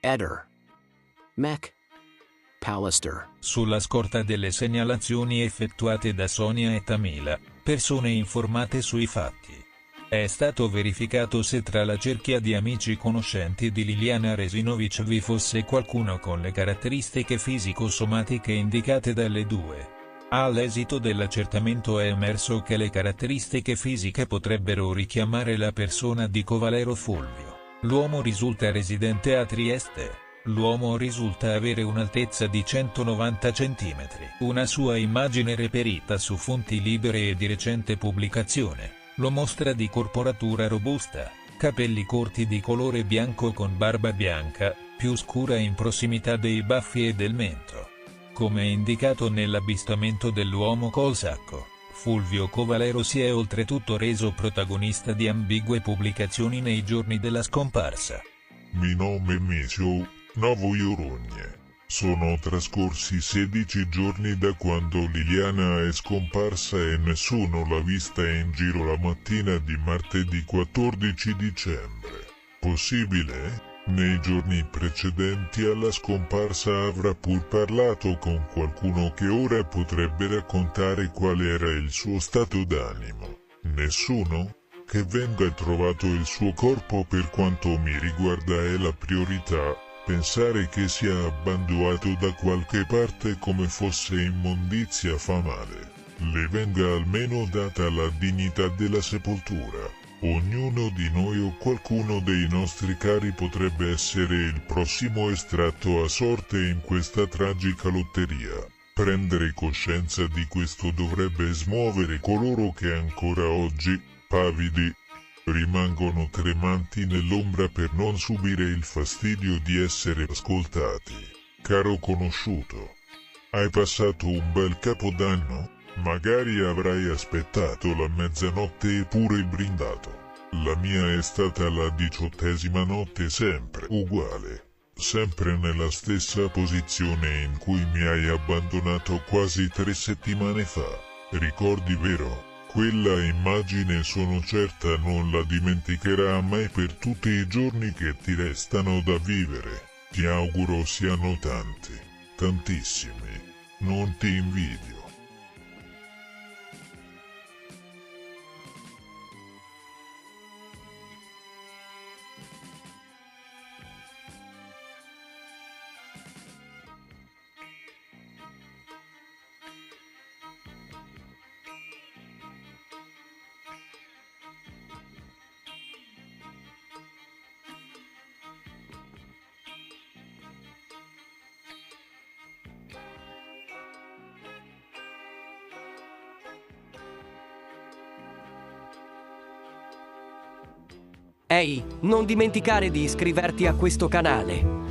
Eder. Mac. Pallister. Sulla scorta delle segnalazioni effettuate da Sonia e Tamila, persone informate sui fatti, è stato verificato se tra la cerchia di amici conoscenti di Liliana Resinovic vi fosse qualcuno con le caratteristiche fisico-somatiche indicate dalle due. All'esito dell'accertamento è emerso che le caratteristiche fisiche potrebbero richiamare la persona di Covalero Fulvio. L'uomo risulta residente a Trieste. L'uomo risulta avere un'altezza di 190 cm. Una sua immagine reperita su fonti libere e di recente pubblicazione lo mostra di corporatura robusta, capelli corti di colore bianco con barba bianca, più scura in prossimità dei baffi e del mento. Come indicato nell'avvistamento dell'uomo col sacco, Fulvio Covalero si è oltretutto reso protagonista di ambigue pubblicazioni nei giorni della scomparsa. Mi nome Misio, Novo Iorogne. Sono trascorsi 16 giorni da quando Liliana è scomparsa e nessuno l'ha vista in giro la mattina di martedì 14 dicembre. Possibile? Nei giorni precedenti alla scomparsa avrà pur parlato con qualcuno che ora potrebbe raccontare qual era il suo stato d'animo. Nessuno? Che venga trovato il suo corpo per quanto mi riguarda è la priorità. Pensare che sia abbandonato da qualche parte come fosse immondizia fa male. Le venga almeno data la dignità della sepoltura. Ognuno di noi o qualcuno dei nostri cari potrebbe essere il prossimo estratto a sorte in questa tragica lotteria. Prendere coscienza di questo dovrebbe smuovere coloro che ancora oggi, pavidi, rimangono tremanti nell'ombra per non subire il fastidio di essere ascoltati. Caro conosciuto, hai passato un bel capodanno? Magari avrai aspettato la mezzanotte e pure brindato. La mia è stata la 18ª notte sempre uguale. Sempre nella stessa posizione in cui mi hai abbandonato quasi 3 settimane fa. Ricordi, vero? Quella immagine sono certa non la dimenticherà mai per tutti i giorni che ti restano da vivere. Ti auguro siano tanti, tantissimi. Non ti invidio. Ehi, non dimenticare di iscriverti a questo canale.